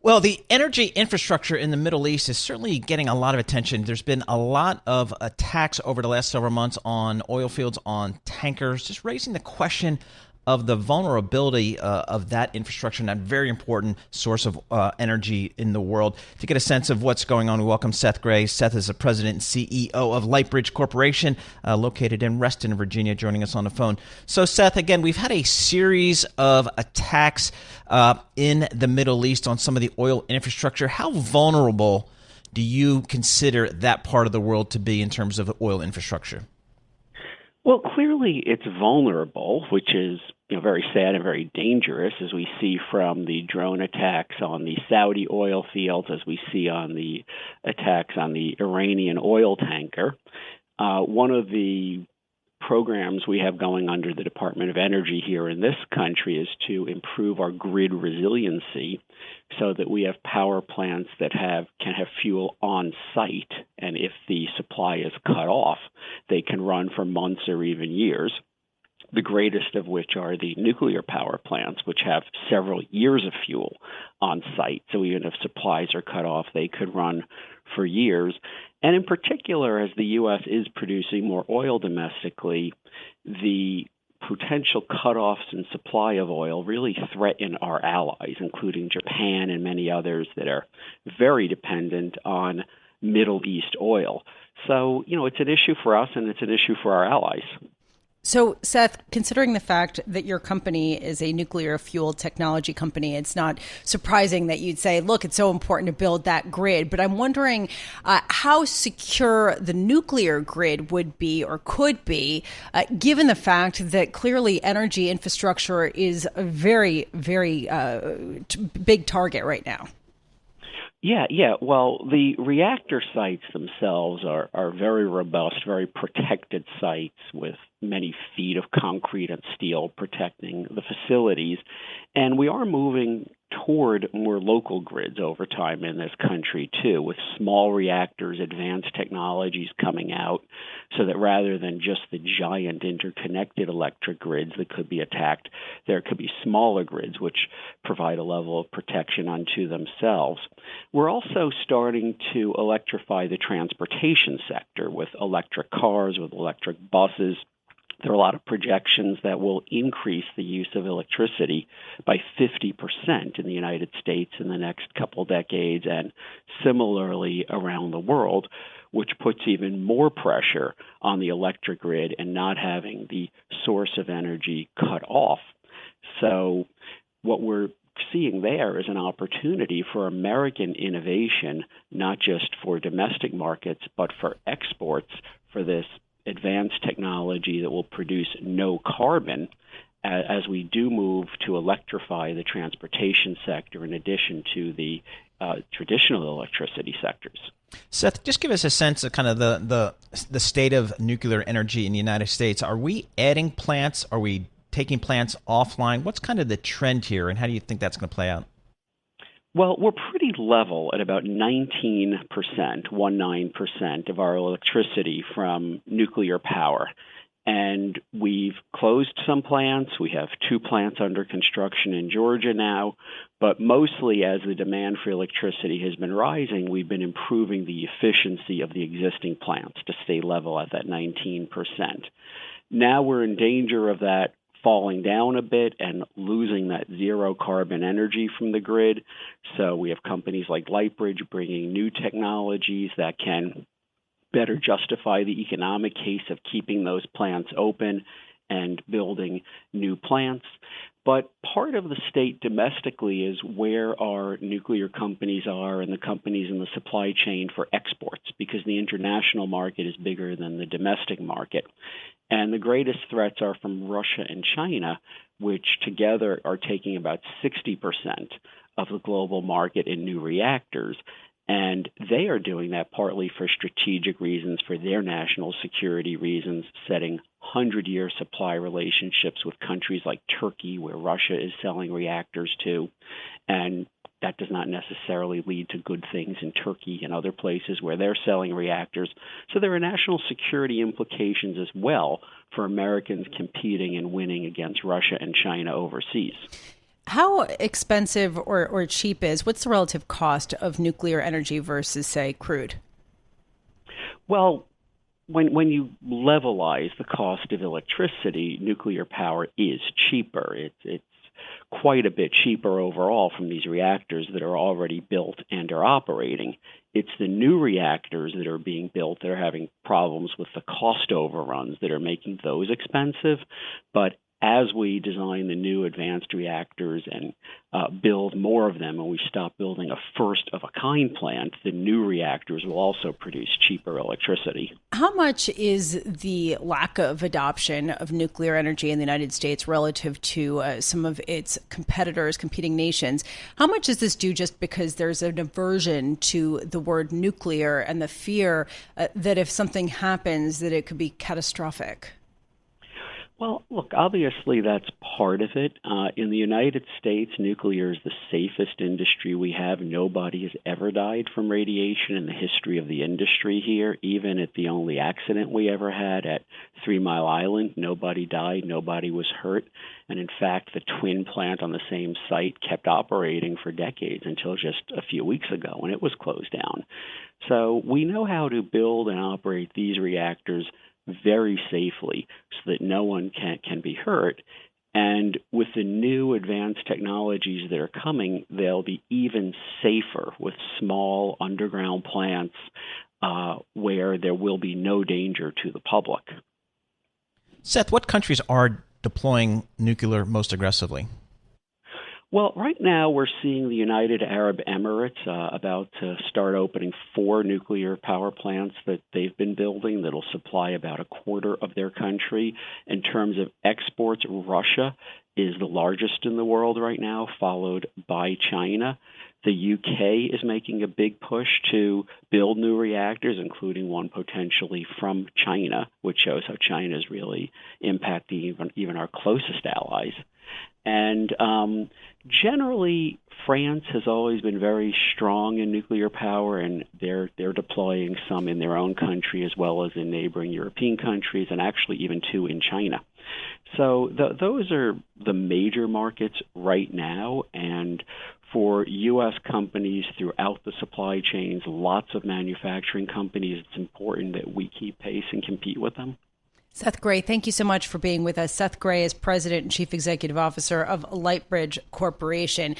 Well, the energy infrastructure in the Middle East is certainly getting a lot of attention. There's been a lot of attacks over the last several months on oil fields, on tankers, just raising the question of the vulnerability of that infrastructure and that very important source of energy in the world. To get a sense of what's going on, we welcome Seth Grae. Seth is the president and CEO of Lightbridge Corporation, located in Reston, Virginia, joining us on the phone. So, Seth, again, we've had a series of attacks in the Middle East on some of the oil infrastructure. How vulnerable do you consider that part of the world to be in terms of oil infrastructure? Well, clearly it's vulnerable, which is very sad and very dangerous, as we see from the drone attacks on the Saudi oil fields, as we see on the attacks on the Iranian oil tanker. One of the programs we have going under the Department of Energy here in this country is to improve our grid resiliency so that we have power plants that can have fuel on site, and if the supply is cut off, they can run for months or even years. The greatest of which are the nuclear power plants, which have several years of fuel on site. So even if supplies are cut off, they could run for years. And in particular, as the U.S. is producing more oil domestically, the potential cutoffs in supply of oil really threaten our allies, including Japan and many others that are very dependent on Middle East oil. So, it's an issue for us and it's an issue for our allies. So, Seth, considering the fact that your company is a nuclear fuel technology company, it's not surprising that you'd say, look, it's so important to build that grid. But I'm wondering how secure the nuclear grid would be or could be, given the fact that clearly energy infrastructure is a very, very big target right now. Yeah. Well, the reactor sites themselves are very robust, very protected sites with many feet of concrete and steel protecting the facilities. And we are moving toward more local grids over time in this country, too, with small reactors, advanced technologies coming out, so that rather than just the giant interconnected electric grids that could be attacked, there could be smaller grids which provide a level of protection unto themselves. We're also starting to electrify the transportation sector with electric cars, with electric buses. There are a lot of projections that will increase the use of electricity by 50% in the United States in the next couple decades, and similarly around the world, which puts even more pressure on the electric grid and not having the source of energy cut off. So what we're seeing there is an opportunity for American innovation, not just for domestic markets, but for exports for this advanced technology that will produce no carbon as we do move to electrify the transportation sector in addition to the traditional electricity sectors. Seth, just give us a sense of kind of the state of nuclear energy in the United States. Are we adding plants? Are we taking plants offline? What's kind of the trend here, and how do you think that's going to play out? Well, we're pretty level at about 19% of our electricity from nuclear power. And we've closed some plants. We have 2 plants under construction in Georgia now. But mostly as the demand for electricity has been rising, we've been improving the efficiency of the existing plants to stay level at that 19%. Now we're in danger of that falling down a bit and losing that zero carbon energy from the grid. So we have companies like Lightbridge bringing new technologies that can better justify the economic case of keeping those plants open and building new plants. But part of the state domestically is where our nuclear companies are and the companies in the supply chain for exports, because the international market is bigger than the domestic market. And the greatest threats are from Russia and China, which together are taking about 60% of the global market in new reactors. And they are doing that partly for strategic reasons, for their national security reasons, setting 100-year supply relationships with countries like Turkey, where Russia is selling reactors to. And that does not necessarily lead to good things in Turkey and other places where they're selling reactors. So there are national security implications as well for Americans competing and winning against Russia and China overseas. How expensive or cheap what's the relative cost of nuclear energy versus, say, crude? Well, when you levelize the cost of electricity, nuclear power is cheaper. It's quite a bit cheaper overall from these reactors that are already built and are operating. It's the new reactors that are being built that are having problems with the cost overruns that are making those expensive. But as we design the new advanced reactors and build more of them, and we stop building a first-of-a-kind plant, the new reactors will also produce cheaper electricity. How much is the lack of adoption of nuclear energy in the United States relative to some of its competitors, competing nations? How much is this due just because there's an aversion to the word nuclear and the fear that if something happens, that it could be catastrophic? Well, look, obviously that's part of it. In the United States, nuclear is the safest industry we have. Nobody has ever died from radiation in the history of the industry here. Even at the only accident we ever had at 3 Mile Island, nobody died, nobody was hurt. And in fact, the twin plant on the same site kept operating for decades until just a few weeks ago when it was closed down. So we know how to build and operate these reactors very safely so that no one can be hurt. And with the new advanced technologies that are coming, they'll be even safer with small underground plants where there will be no danger to the public. Seth, what countries are deploying nuclear most aggressively? Well, right now we're seeing the United Arab Emirates about to start opening 4 nuclear power plants that they've been building that'll supply about a quarter of their country. In terms of exports, Russia is the largest in the world right now, followed by China. The UK is making a big push to build new reactors, including one potentially from China, which shows how China is really impacting even our closest allies. And generally, France has always been very strong in nuclear power, and they're deploying some in their own country as well as in neighboring European countries, and actually even 2 in China. So those are the major markets right now, and for U.S. companies throughout the supply chains, lots of manufacturing companies, it's important that we keep pace and compete with them. Seth Grae, thank you so much for being with us. Seth Grae is President and Chief Executive Officer of Lightbridge Corporation.